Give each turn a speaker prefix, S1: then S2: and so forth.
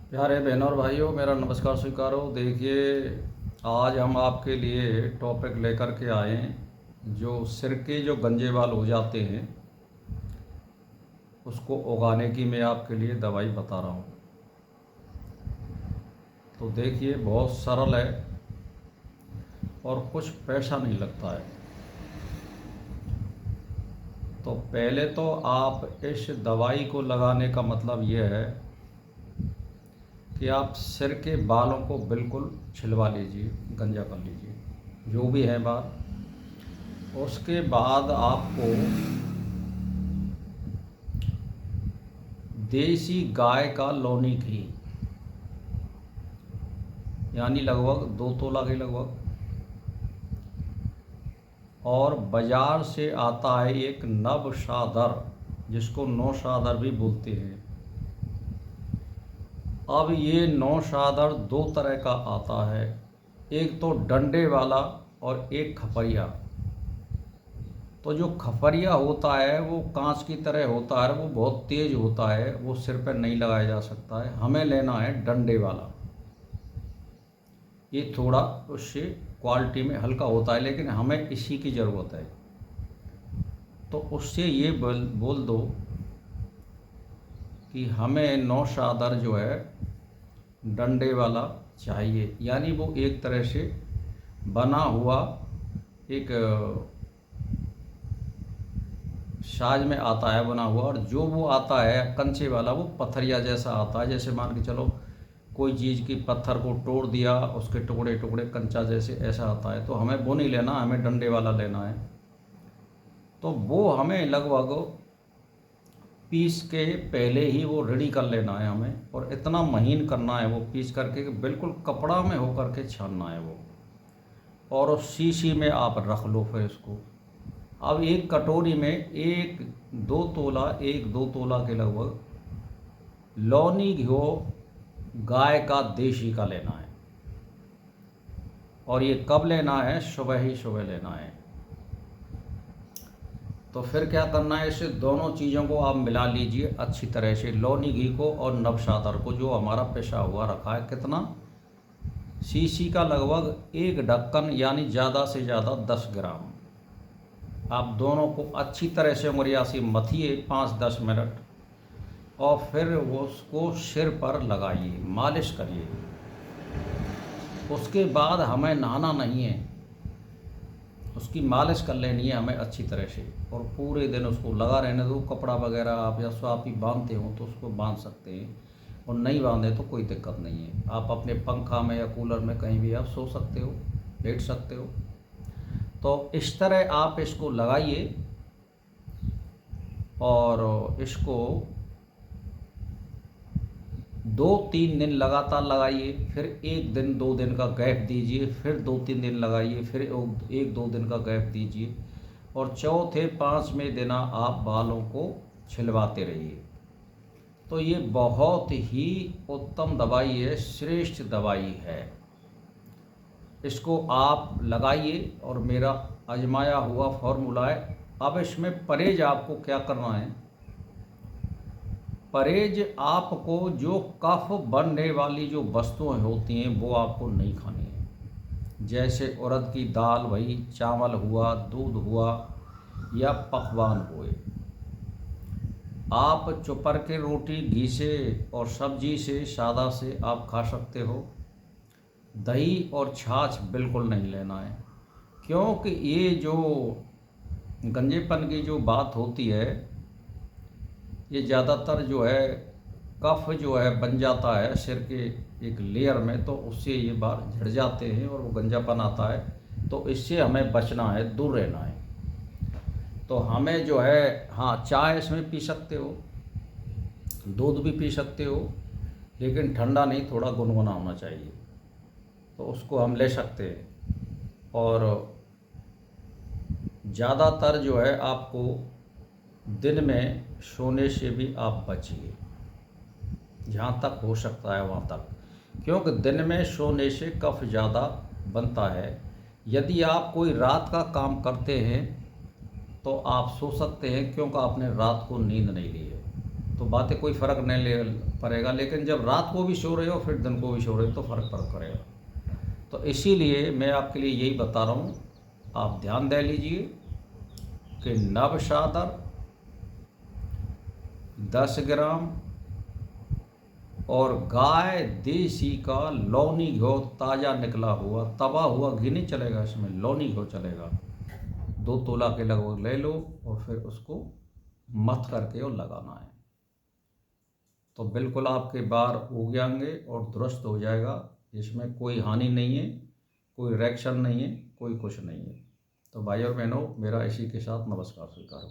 S1: प्यारे बहनों और भाइयों, मेरा नमस्कार स्वीकारो। देखिए, आज हम आपके लिए टॉपिक लेकर के आए हैं। जो सिर के जो गंजे बाल हो जाते हैं, उसको उगाने की मैं आपके लिए दवाई बता रहा हूँ। तो देखिए, बहुत सरल है और कुछ पैसा नहीं लगता है। तो पहले तो आप इस दवाई को लगाने का मतलब यह है कि आप सिर के बालों को बिल्कुल छिलवा लीजिए, गंजा कर लीजिए, जो भी है बाल। उसके बाद आपको देसी गाय का लौनी घी, यानी लगभग 2 तोला के लगभग, और बाजार से आता है एक नवशादर, जिसको नौशादर भी बोलते हैं। अब ये नौशादर दो तरह का आता है, एक तो डंडे वाला और एक खपरिया। तो जो खपरिया होता है वो कांच की तरह होता है, वो बहुत तेज होता है, वो सिर पर नहीं लगाया जा सकता है। हमें लेना है डंडे वाला। ये थोड़ा उससे क्वालिटी में हल्का होता है, लेकिन हमें इसी की ज़रूरत है। तो उससे ये बोल दो कि हमें नौशादर जो है डंडे वाला चाहिए, यानी वो एक तरह से बना हुआ एक साज में आता है, बना हुआ। और जो वो आता है कंचे वाला, वो पत्थरिया जैसा आता है। जैसे मान के चलो, कोई चीज़ की पत्थर को तोड़ दिया, उसके टुकड़े टुकड़े कंचा जैसे ऐसा आता है। तो हमें वो नहीं लेना, हमें डंडे वाला लेना है। तो वो हमें लगभग पीस के पहले ही वो रेडी कर लेना है हमें, और इतना महीन करना है वो पीस करके कि बिल्कुल कपड़ा में होकर के छानना है वो। और उस शीशी में आप रख लो फिर इसको। अब एक कटोरी में एक दो तोला के लगभग लौनी घी गाय का देशी का लेना है। और ये कब लेना है? सुबह ही सुबह लेना है। तो फिर क्या करना है, इसे दोनों चीज़ों को आप मिला लीजिए अच्छी तरह से, लौनी घी को और नवशादर को जो हमारा पिसा हुआ रखा है। कितना? शीशी का लगभग एक ढक्कन, यानी ज़्यादा से ज़्यादा 10 ग्राम। आप दोनों को अच्छी तरह से उंगलियों से मथिए 5-10 मिनट, और फिर उसको सिर पर लगाइए, मालिश करिए। उसके बाद हमें नहाना नहीं है, उसकी मालिश कर लेनी है हमें अच्छी तरह से, और पूरे दिन उसको लगा रहने दो। कपड़ा वगैरह आप या स्वापी बांधते हो तो उसको बांध सकते हैं, और नहीं बांधे तो कोई दिक्कत नहीं है। आप अपने पंखा में या कूलर में कहीं भी आप सो सकते हो, लेट सकते हो। तो इस तरह आप इसको लगाइए, और इसको 2-3 दिन लगातार लगाइए। फिर 1-2 दिन का गैप दीजिए, फिर 2-3 दिन लगाइए, फिर 1-2 दिन का गैप दीजिए, और चौथे 5वें दिन आप बालों को छिलवाते रहिए। तो ये बहुत ही उत्तम दवाई है, श्रेष्ठ दवाई है। इसको आप लगाइए, और मेरा आजमाया हुआ फॉर्मूला है। अब इसमें परहेज आपको क्या करना है? परहेज आपको जो कफ बनने वाली जो वस्तुएं होती हैं वो आपको नहीं खानी है। जैसे उड़द की दाल भई, चावल हुआ, दूध हुआ, या पकवान हुए। आप चुपर के रोटी घी से और सब्जी से, सादा से आप खा सकते हो। दही और छाछ बिल्कुल नहीं लेना है, क्योंकि ये जो गंजेपन की जो बात होती है, ये ज़्यादातर जो है कफ जो है बन जाता है सिर के एक लेयर में, तो उससे ये बाल झड़ जाते हैं और वो गंजापन आता है। तो इससे हमें बचना है, दूर रहना है। तो हमें जो है, हाँ, चाय इसमें पी सकते हो, दूध भी पी सकते हो, लेकिन ठंडा नहीं, थोड़ा गुनगुना होना चाहिए। तो उसको हम ले सकते हैं। और ज़्यादातर जो है आपको दिन में सोने से भी आप बचिए, जहाँ तक हो सकता है वहाँ तक, क्योंकि दिन में सोने से कफ ज़्यादा बनता है। यदि आप कोई रात का काम करते हैं तो आप सो सकते हैं, क्योंकि आपने रात को नींद नहीं ली है। तो बातें कोई फ़र्क नहीं ले पड़ेगा, लेकिन जब रात को भी सो रहे हो फिर दिन को भी सो रहे हो तो फ़र्क करेगा। तो इसीलिए मैं आपके लिए यही बता रहा हूँ, आप ध्यान दे लीजिए कि नव चादर 10 ग्राम और गाय देसी का लौनी घी ताज़ा निकला हुआ, तवा हुआ घी नहीं चलेगा, इसमें लौनी घी चलेगा। 2 तोला के लगभग ले लो और फिर उसको मथ करके और लगाना है, तो बिल्कुल आपके बाल उग जाएंगे और दुरुस्त हो जाएगा। इसमें कोई हानि नहीं है, कोई रिएक्शन नहीं है, कोई कुछ नहीं है। तो भाई और बहनों, मेरा इसी के साथ नमस्कार स्वीकार।